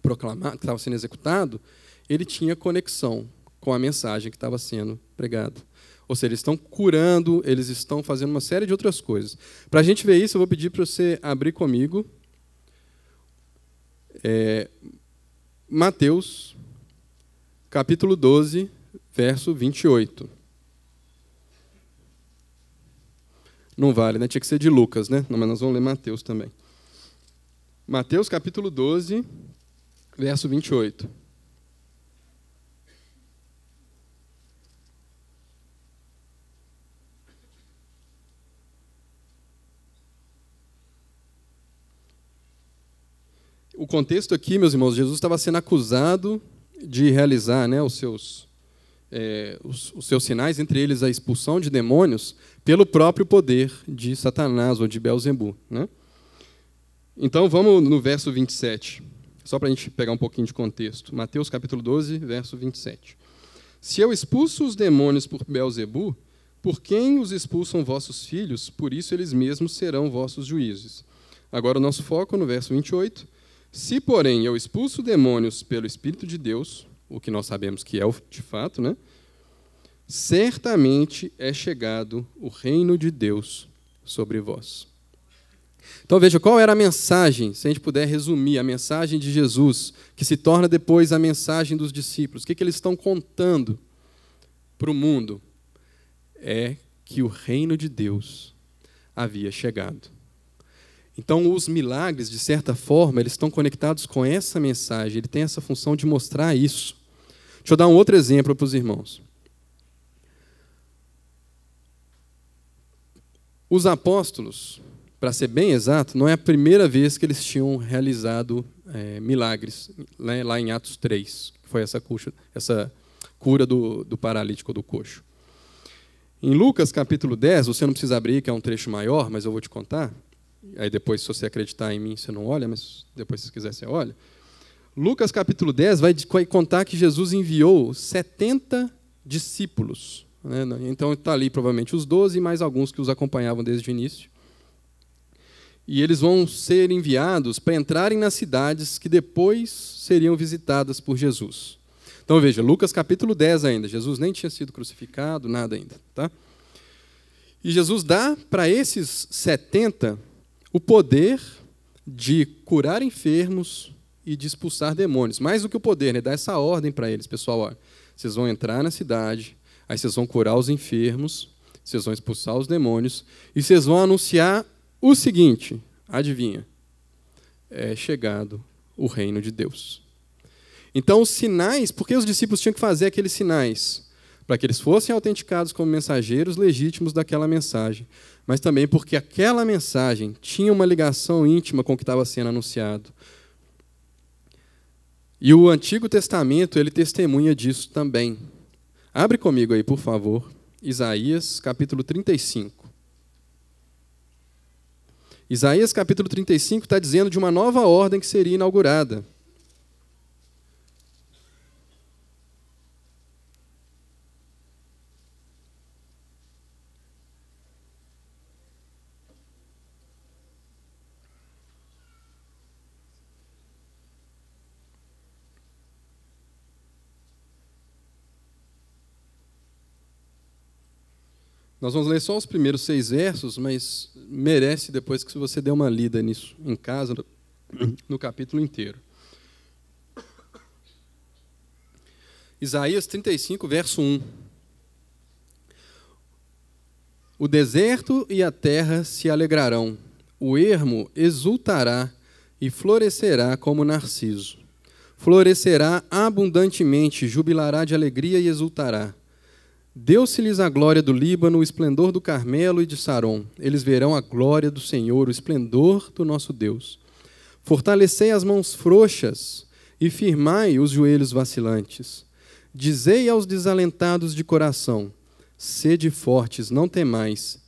proclamado, que estava sendo executado, ele tinha conexão com a mensagem que estava sendo pregada. Ou seja, eles estão curando, eles estão fazendo uma série de outras coisas. Para a gente ver isso, eu vou pedir para você abrir comigo Mateus, capítulo 12, verso 28. Não vale, né? Tinha que ser de Lucas, né? Não, mas nós vamos ler Mateus também. Mateus, capítulo 12, verso 28. O contexto aqui, meus irmãos, Jesus estava sendo acusado de realizar, né, os seus sinais, entre eles a expulsão de demônios, pelo próprio poder de Satanás ou de Beelzebu, né? Então, vamos no verso 27, só para a gente pegar um pouquinho de contexto. Mateus capítulo 12, verso 27. Se eu expulso os demônios por Beelzebu, por quem os expulsam vossos filhos, por isso eles mesmos serão vossos juízes. Agora o nosso foco no verso 28. Se, porém, eu expulso demônios pelo Espírito de Deus, o que nós sabemos que é de fato, né? Certamente é chegado o reino de Deus sobre vós. Então veja, qual era a mensagem, se a gente puder resumir, a mensagem de Jesus, que se torna depois a mensagem dos discípulos. O que eles estão contando para o mundo? É que o reino de Deus havia chegado. Então, os milagres, de certa forma, eles estão conectados com essa mensagem. Ele tem essa função de mostrar isso. Deixa eu dar um outro exemplo para os irmãos. Os apóstolos, para ser bem exato, não é a primeira vez que eles tinham realizado milagres, né, lá em Atos 3, que foi essa cura do paralítico do coxo. Em Lucas capítulo 10, você não precisa abrir, que é um trecho maior, mas eu vou te contar. Aí depois, se você acreditar em mim, você não olha, mas depois, se quiser, você olha. Lucas capítulo 10 vai contar que Jesus enviou 70 discípulos. Né? Então está ali provavelmente os 12 e mais alguns que os acompanhavam desde o início. E eles vão ser enviados para entrarem nas cidades que depois seriam visitadas por Jesus. Então veja, Lucas capítulo 10 ainda, Jesus nem tinha sido crucificado, nada ainda. Tá? E Jesus dá para esses 70 o poder de curar enfermos e de expulsar demônios. Mais do que o poder, né? Dá essa ordem para eles, pessoal. Ó, vocês vão entrar na cidade, aí vocês vão curar os enfermos, vocês vão expulsar os demônios, e vocês vão anunciar o seguinte, adivinha? É chegado o reino de Deus. Então, os sinais, por que os discípulos tinham que fazer aqueles sinais? Para que eles fossem autenticados como mensageiros legítimos daquela mensagem, mas também porque aquela mensagem tinha uma ligação íntima com o que estava sendo anunciado. E o Antigo Testamento, ele testemunha disso também. Abre comigo aí, por favor, Isaías, capítulo 35. Isaías, capítulo 35, está dizendo de uma nova ordem que seria inaugurada. Nós vamos ler só os primeiros 6 versos, mas merece depois que você dê uma lida nisso em casa, no capítulo inteiro. Isaías 35, verso 1. O deserto e a terra se alegrarão, o ermo exultará e florescerá como narciso. Florescerá abundantemente, jubilará de alegria e exultará. Deu-se-lhes a glória do Líbano, o esplendor do Carmelo e de Saron. Eles verão a glória do Senhor, o esplendor do nosso Deus. Fortalecei as mãos frouxas e firmai os joelhos vacilantes. Dizei aos desalentados de coração, sede fortes, não temais,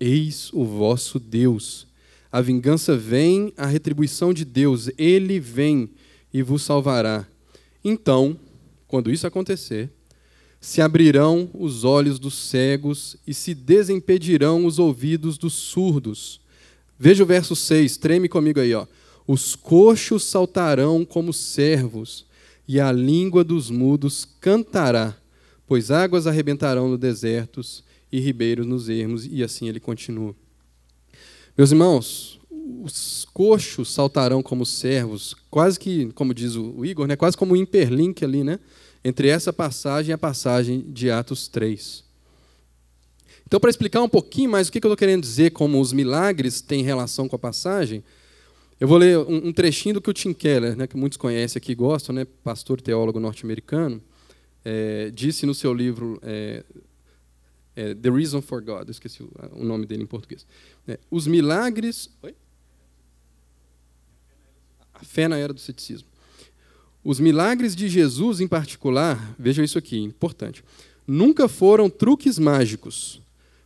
eis o vosso Deus. A vingança vem, a retribuição de Deus, Ele vem e vos salvará. Então, quando isso acontecer, se abrirão os olhos dos cegos e se desimpedirão os ouvidos dos surdos. Veja o verso 6, treme comigo aí. Ó. Os coxos saltarão como servos, e a língua dos mudos cantará, pois águas arrebentarão no desertos e ribeiros nos ermos, e assim ele continua. Meus irmãos, os coxos saltarão como servos, quase que, como diz o Igor, né, quase como um hiperlink ali, né? Entre essa passagem e a passagem de Atos 3. Então, para explicar um pouquinho mais o que eu estou querendo dizer, como os milagres têm relação com a passagem, eu vou ler um trechinho do que o Tim Keller, né, que muitos conhecem aqui e gostam, né, pastor teólogo norte-americano, disse no seu livro The Reason for God, eu esqueci o nome dele em português. Os milagres... Oi? A fé na era do ceticismo. Os milagres de Jesus, em particular, vejam isso aqui, importante, nunca foram truques mágicos,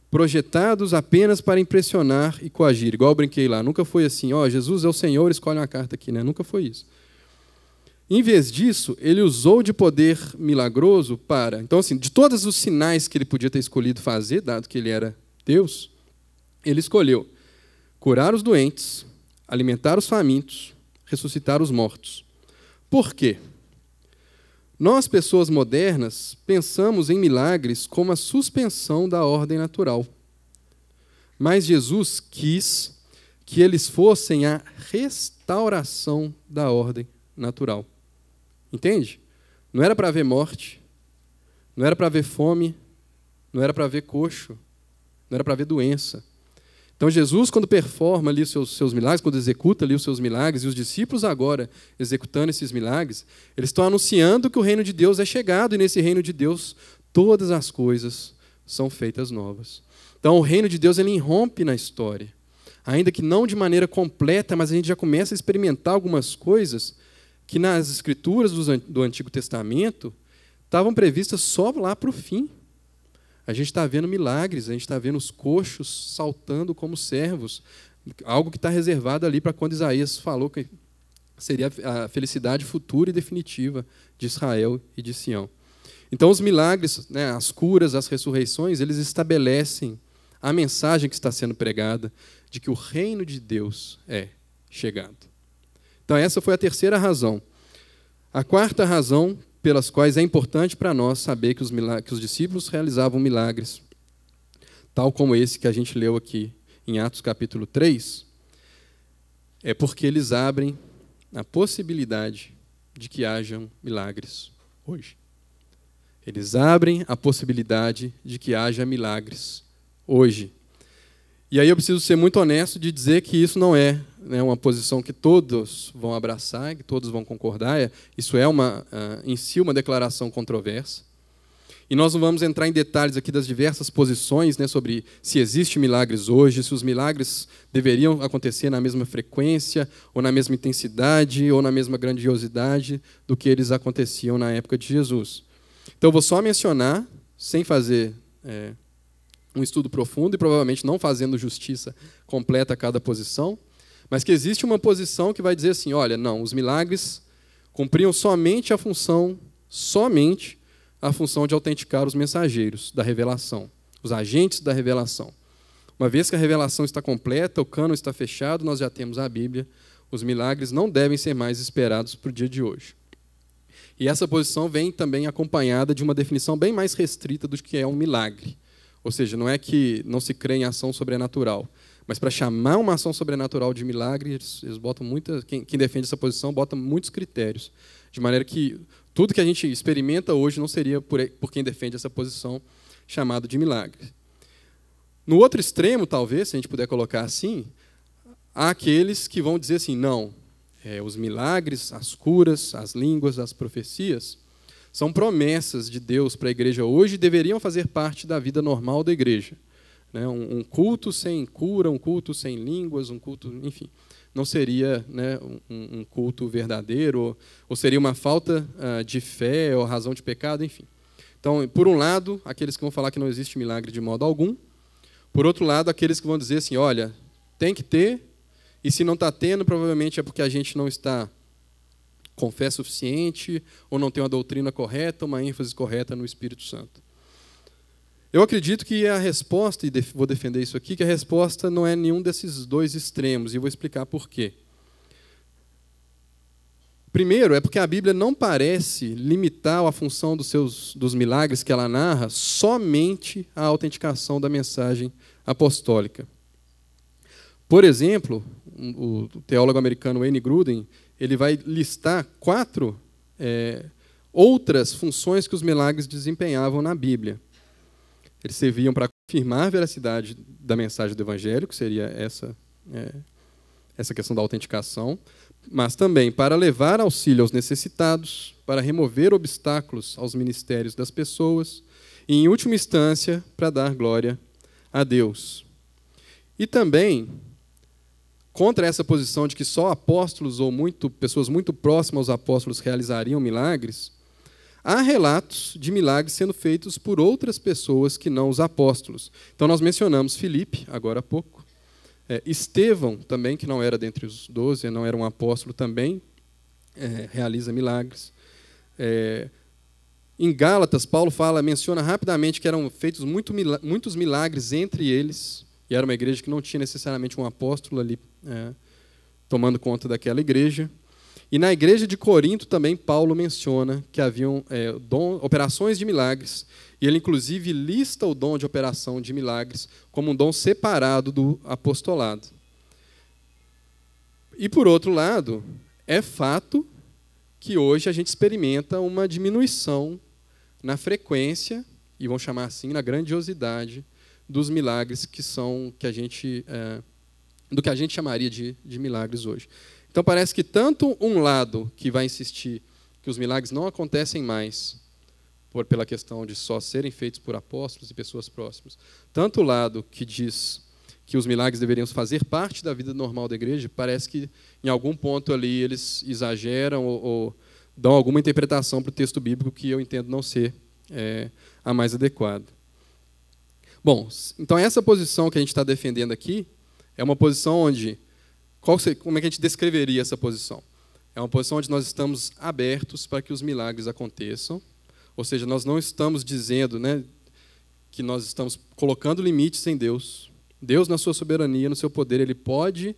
projetados apenas para impressionar e coagir, igual eu brinquei lá. Nunca foi assim, ó, Jesus é o Senhor, escolhe uma carta aqui, né? Nunca foi isso. Em vez disso, ele usou de poder milagroso para... Então, assim, de todos os sinais que ele podia ter escolhido fazer, dado que ele era Deus, ele escolheu curar os doentes, alimentar os famintos, ressuscitar os mortos. Por quê? Nós, pessoas modernas, pensamos em milagres como a suspensão da ordem natural. Mas Jesus quis que eles fossem a restauração da ordem natural. Entende? Não era para haver morte, não era para haver fome, não era para haver coxo, não era para haver doença. Então, Jesus, quando performa ali os seus milagres, quando executa ali os seus milagres, e os discípulos agora executando esses milagres, eles estão anunciando que o reino de Deus é chegado, e nesse reino de Deus todas as coisas são feitas novas. Então, o reino de Deus ele irrompe na história. Ainda que não de maneira completa, mas a gente já começa a experimentar algumas coisas que nas escrituras do Antigo Testamento estavam previstas só lá para o fim. A gente está vendo milagres, a gente está vendo os coxos saltando como servos, algo que está reservado ali para quando Isaías falou que seria a felicidade futura e definitiva de Israel e de Sião. Então, os milagres, né, as curas, as ressurreições, eles estabelecem a mensagem que está sendo pregada de que o reino de Deus é chegado. Então, essa foi a terceira razão. A quarta razão pelas quais é importante para nós saber que os discípulos realizavam milagres, tal como esse que a gente leu aqui em Atos capítulo 3, é porque eles abrem a possibilidade de que hajam milagres hoje. Eles abrem a possibilidade de que haja milagres hoje. E aí eu preciso ser muito honesto de dizer que isso não é, né, uma posição que todos vão abraçar, que todos vão concordar. Isso é em si uma declaração controversa. E nós não vamos entrar em detalhes aqui das diversas posições, né, sobre se existem milagres hoje, se os milagres deveriam acontecer na mesma frequência, ou na mesma intensidade, ou na mesma grandiosidade do que eles aconteciam na época de Jesus. Então, eu vou só mencionar, sem fazer um estudo profundo e provavelmente não fazendo justiça completa a cada posição, mas que existe uma posição que vai dizer assim, olha, não, os milagres cumpriam somente a função de autenticar os mensageiros da revelação, os agentes da revelação. Uma vez que a revelação está completa, o cânon está fechado, nós já temos a Bíblia, os milagres não devem ser mais esperados para o dia de hoje. E essa posição vem também acompanhada de uma definição bem mais restrita do que é um milagre. Ou seja, não é que não se crê em ação sobrenatural, mas para chamar uma ação sobrenatural de milagre, eles botam quem defende essa posição bota muitos critérios, de maneira que tudo que a gente experimenta hoje não seria por quem defende essa posição chamado de milagre. No outro extremo, talvez, se a gente puder colocar assim, há aqueles que vão dizer assim, não, os milagres, as curas, as línguas, as profecias, são promessas de Deus para a igreja hoje e deveriam fazer parte da vida normal da igreja. Né? Um culto sem cura, um culto sem línguas, um culto, enfim, não seria, né, um culto verdadeiro, ou seria uma falta de fé ou razão de pecado, enfim. Então, por um lado, aqueles que vão falar que não existe milagre de modo algum, por outro lado, aqueles que vão dizer assim, olha, tem que ter, e se não está tendo, provavelmente é porque a gente não está com fé suficiente, ou não tem uma doutrina correta, uma ênfase correta no Espírito Santo. Eu acredito que a resposta, e vou defender isso aqui, que a resposta não é nenhum desses dois extremos, e eu vou explicar por quê. Primeiro, é porque a Bíblia não parece limitar a função dos milagres que ela narra somente à autenticação da mensagem apostólica. Por exemplo, o teólogo americano Wayne Grudem, ele vai listar 4 outras funções que os milagres desempenhavam na Bíblia. Eles serviam para confirmar a veracidade da mensagem do Evangelho, que seria essa questão da autenticação, mas também para levar auxílio aos necessitados, para remover obstáculos aos ministérios das pessoas e, em última instância, para dar glória a Deus. E também, contra essa posição de que só apóstolos ou pessoas muito próximas aos apóstolos realizariam milagres, há relatos de milagres sendo feitos por outras pessoas que não os apóstolos. Então, nós mencionamos Filipe, agora há pouco. Estevão, também, que não era dentre os 12, não era um apóstolo, também realiza milagres. Em Gálatas, Paulo menciona rapidamente que eram feitos muitos milagres entre eles, e era uma igreja que não tinha necessariamente um apóstolo ali tomando conta daquela igreja. E na igreja de Corinto também Paulo menciona que haviam operações de milagres, e ele inclusive lista o dom de operação de milagres como um dom separado do apostolado. E por outro lado, é fato que hoje a gente experimenta uma diminuição na frequência, e vamos chamar assim, na grandiosidade dos milagres do que a gente chamaria de milagres hoje. Então, parece que tanto um lado que vai insistir que os milagres não acontecem mais pela questão de só serem feitos por apóstolos e pessoas próximas, tanto o lado que diz que os milagres deveriam fazer parte da vida normal da igreja, parece que, em algum ponto ali, eles exageram ou dão alguma interpretação para o texto bíblico que eu entendo não ser a mais adequada. Bom, então essa posição que a gente está defendendo aqui é uma posição onde... como é que a gente descreveria essa posição? É uma posição onde nós estamos abertos para que os milagres aconteçam, ou seja, nós não estamos dizendo, né, que nós estamos colocando limites em Deus. Deus, na sua soberania, no seu poder, Ele pode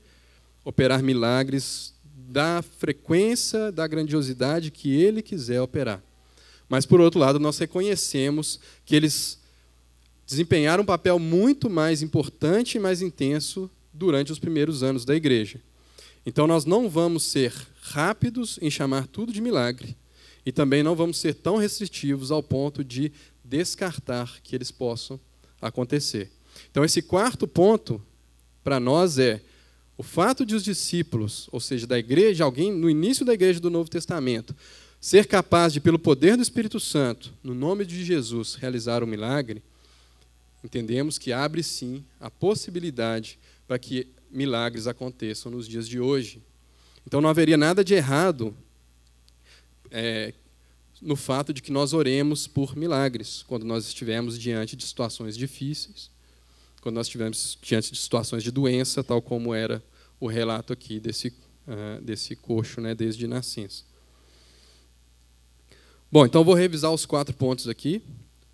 operar milagres da frequência, da grandiosidade que Ele quiser operar. Mas, por outro lado, nós reconhecemos que eles desempenharam um papel muito mais importante e mais intenso durante os primeiros anos da igreja. Então, nós não vamos ser rápidos em chamar tudo de milagre e também não vamos ser tão restritivos ao ponto de descartar que eles possam acontecer. Então, esse quarto ponto, para nós, é o fato de os discípulos, ou seja, da igreja, alguém no início da igreja do Novo Testamento, ser capaz de, pelo poder do Espírito Santo, no nome de Jesus, realizar um milagre, entendemos que abre, sim, a possibilidade para que milagres aconteçam nos dias de hoje. Então, não haveria nada de errado no fato de que nós oremos por milagres, quando nós estivermos diante de situações difíceis, quando nós estivermos diante de situações de doença, tal como era o relato aqui desse coxo, né, desde nascença. Bom, então vou revisar os 4 pontos aqui.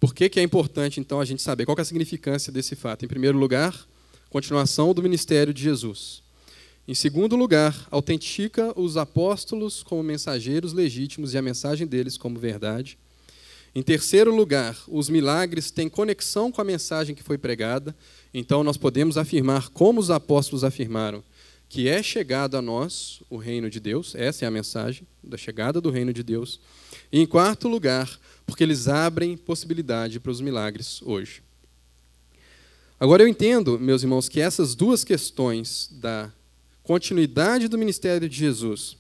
Por que é importante, então, a gente saber qual que é a significância desse fato? Em primeiro lugar, continuação do ministério de Jesus. Em segundo lugar, autentica os apóstolos como mensageiros legítimos e a mensagem deles como verdade. Em terceiro lugar, os milagres têm conexão com a mensagem que foi pregada, então nós podemos afirmar, como os apóstolos afirmaram, que é chegado a nós o reino de Deus, essa é a mensagem da chegada do reino de Deus. E em quarto lugar, porque eles abrem possibilidade para os milagres hoje. Agora eu entendo, meus irmãos, que essas duas questões da continuidade do ministério de Jesus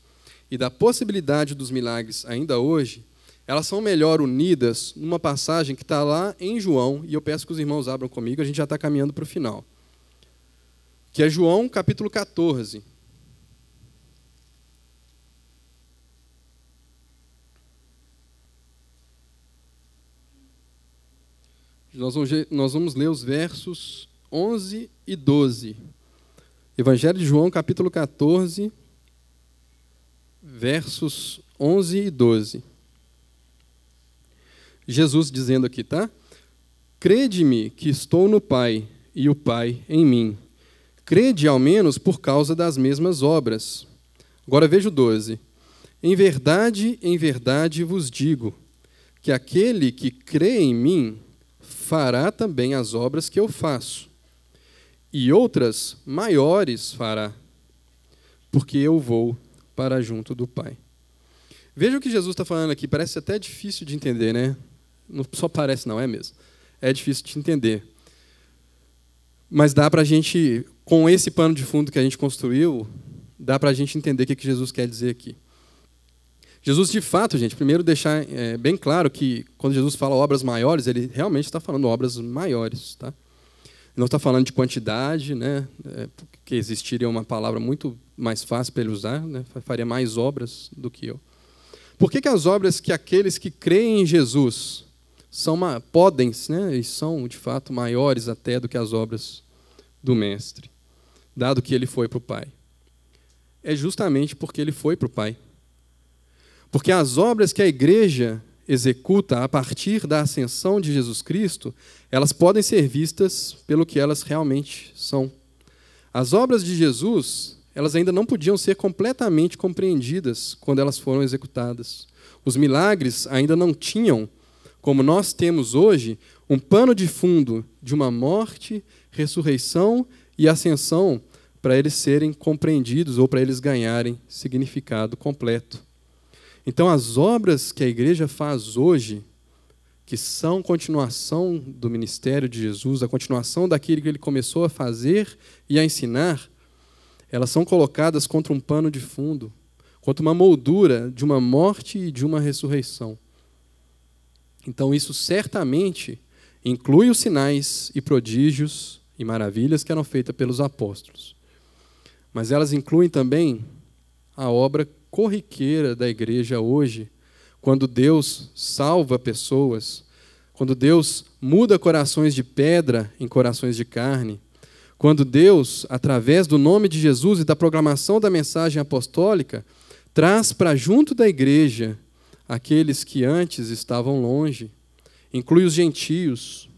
e da possibilidade dos milagres ainda hoje, elas são melhor unidas numa passagem que está lá em João, e eu peço que os irmãos abram comigo, a gente já está caminhando para o final, que é João capítulo 14. Nós vamos ler os versos 11 e 12. Evangelho de João, capítulo 14, versos 11 e 12. Jesus dizendo aqui, tá? Crede-me que estou no Pai e o Pai em mim. Crede ao menos por causa das mesmas obras. Agora veja o 12. Em verdade vos digo, que aquele que crê em mim fará também as obras que eu faço, e outras maiores fará, porque eu vou para junto do Pai. Veja o que Jesus está falando aqui, parece até difícil de entender, né? Não só parece, não, é mesmo. É difícil de entender. Mas dá para a gente, com esse pano de fundo que a gente construiu, dá para a gente entender o que Jesus quer dizer aqui. Jesus, de fato, gente, primeiro deixar bem claro que quando Jesus fala obras maiores, ele realmente está falando obras maiores, tá? Não está falando de quantidade, né? Porque existiria uma palavra muito mais fácil para ele usar, né? Faria mais obras do que eu. Por que as obras que aqueles que creem em Jesus podem, né, e são, de fato, maiores até do que as obras do Mestre, dado que ele foi para o Pai? É justamente porque ele foi para o Pai. Porque as obras que a igreja executa a partir da ascensão de Jesus Cristo, elas podem ser vistas pelo que elas realmente são. As obras de Jesus, elas ainda não podiam ser completamente compreendidas quando elas foram executadas. Os milagres ainda não tinham, como nós temos hoje, um pano de fundo de uma morte, ressurreição e ascensão para eles serem compreendidos ou para eles ganharem significado completo. Então, as obras que a igreja faz hoje, que são continuação do ministério de Jesus, a continuação daquilo que ele começou a fazer e a ensinar, elas são colocadas contra um pano de fundo, contra uma moldura de uma morte e de uma ressurreição. Então, isso certamente inclui os sinais e prodígios e maravilhas que eram feitas pelos apóstolos. Mas elas incluem também a obra corriqueira da igreja hoje, quando Deus salva pessoas quando Deus muda corações de pedra em corações de carne, quando Deus, através do nome de Jesus e da proclamação da mensagem apostólica, traz para junto da igreja aqueles que antes estavam longe, inclui os gentios,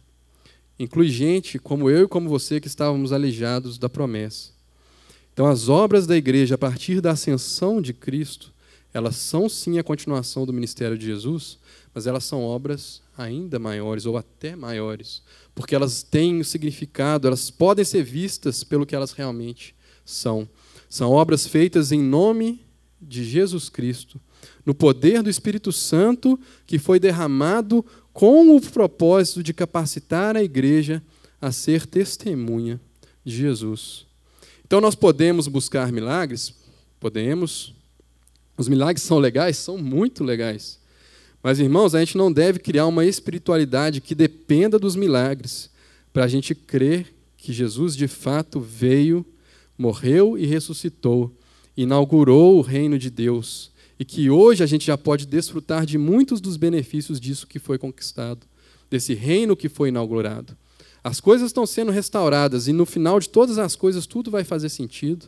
inclui gente como eu e como você que estávamos aleijados da promessa. Então, as obras da igreja, a partir da ascensão de Cristo, elas são sim a continuação do ministério de Jesus, mas elas são obras ainda maiores ou até maiores, porque elas têm um significado, elas podem ser vistas pelo que elas realmente são. São obras feitas em nome de Jesus Cristo, no poder do Espírito Santo que foi derramado com o propósito de capacitar a igreja a ser testemunha de Jesus. Então nós podemos buscar milagres? Podemos. Os milagres são legais? São muito legais. Mas, irmãos, a gente não deve criar uma espiritualidade que dependa dos milagres para a gente crer que Jesus, de fato, veio, morreu e ressuscitou, inaugurou o reino de Deus e que hoje a gente já pode desfrutar de muitos dos benefícios disso que foi conquistado, desse reino que foi inaugurado. As coisas estão sendo restauradas e, no final de todas as coisas, tudo vai fazer sentido.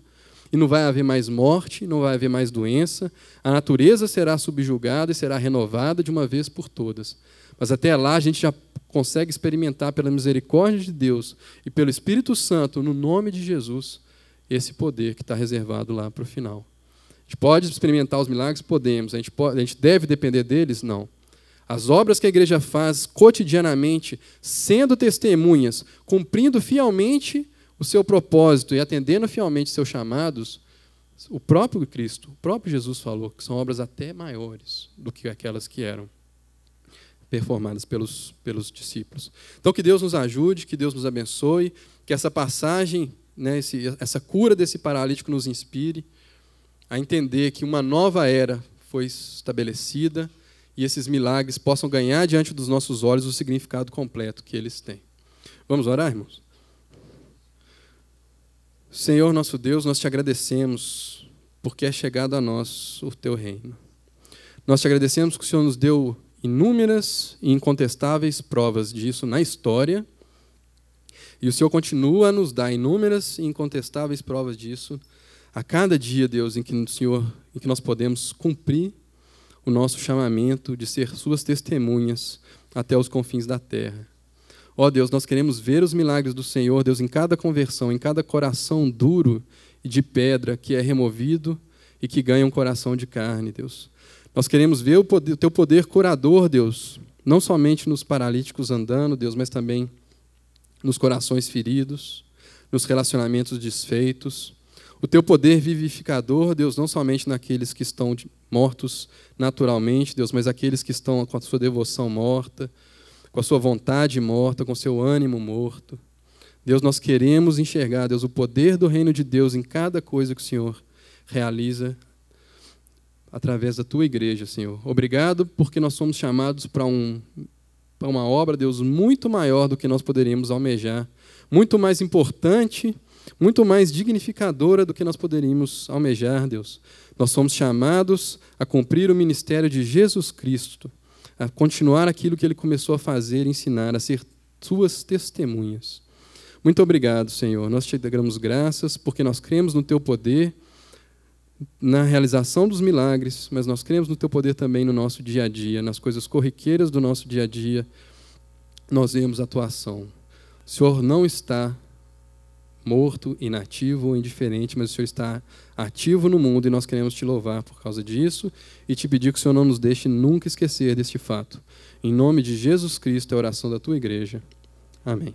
E não vai haver mais morte, não vai haver mais doença, a natureza será subjugada e será renovada de uma vez por todas. Mas até lá a gente já consegue experimentar pela misericórdia de Deus e pelo Espírito Santo, no nome de Jesus, esse poder que está reservado lá para o final. A gente pode experimentar os milagres? Podemos. A gente deve depender deles? Não. As obras que a igreja faz cotidianamente, sendo testemunhas, cumprindo fielmente o seu propósito e atendendo fielmente seus chamados, o próprio Cristo, o próprio Jesus falou que são obras até maiores do que aquelas que eram performadas pelos discípulos. Então, que Deus nos ajude, que Deus nos abençoe, que essa passagem, né, essa cura desse paralítico nos inspire a entender que uma nova era foi estabelecida e esses milagres possam ganhar diante dos nossos olhos o significado completo que eles têm. Vamos orar, irmãos? Senhor nosso Deus, nós te agradecemos porque é chegado a nós o teu reino. Nós te agradecemos que o Senhor nos deu inúmeras e incontestáveis provas disso na história, e o Senhor continua a nos dar inúmeras e incontestáveis provas disso a cada dia, Deus, em que nós podemos cumprir o nosso chamamento de ser suas testemunhas até os confins da terra. Ó Deus, nós queremos ver os milagres do Senhor, Deus, em cada conversão, em cada coração duro e de pedra que é removido e que ganha um coração de carne, Deus. Nós queremos ver o teu poder curador, Deus, não somente nos paralíticos andando, Deus, mas também nos corações feridos, nos relacionamentos desfeitos. O teu poder vivificador, Deus, não somente naqueles que estão mortos naturalmente, Deus, mas aqueles que estão com a sua devoção morta, com a sua vontade morta, com o seu ânimo morto. Deus, nós queremos enxergar, Deus, o poder do reino de Deus em cada coisa que o Senhor realiza através da tua igreja, Senhor. Obrigado porque nós somos chamados para uma obra, Deus, muito maior do que nós poderíamos almejar, muito mais importante, muito mais dignificadora do que nós poderíamos almejar, Deus. Nós somos chamados a cumprir o ministério de Jesus Cristo, a continuar aquilo que Ele começou a fazer, ensinar, a ser suas testemunhas. Muito obrigado, Senhor. Nós te damos graças porque nós cremos no teu poder, na realização dos milagres, mas nós cremos no teu poder também no nosso dia a dia, nas coisas corriqueiras do nosso dia a dia, nós vemos a tua ação. O Senhor não está morto, inativo ou indiferente, mas o Senhor está ativo no mundo e nós queremos te louvar por causa disso e te pedir que o Senhor não nos deixe nunca esquecer deste fato. Em nome de Jesus Cristo, é a oração da tua igreja. Amém.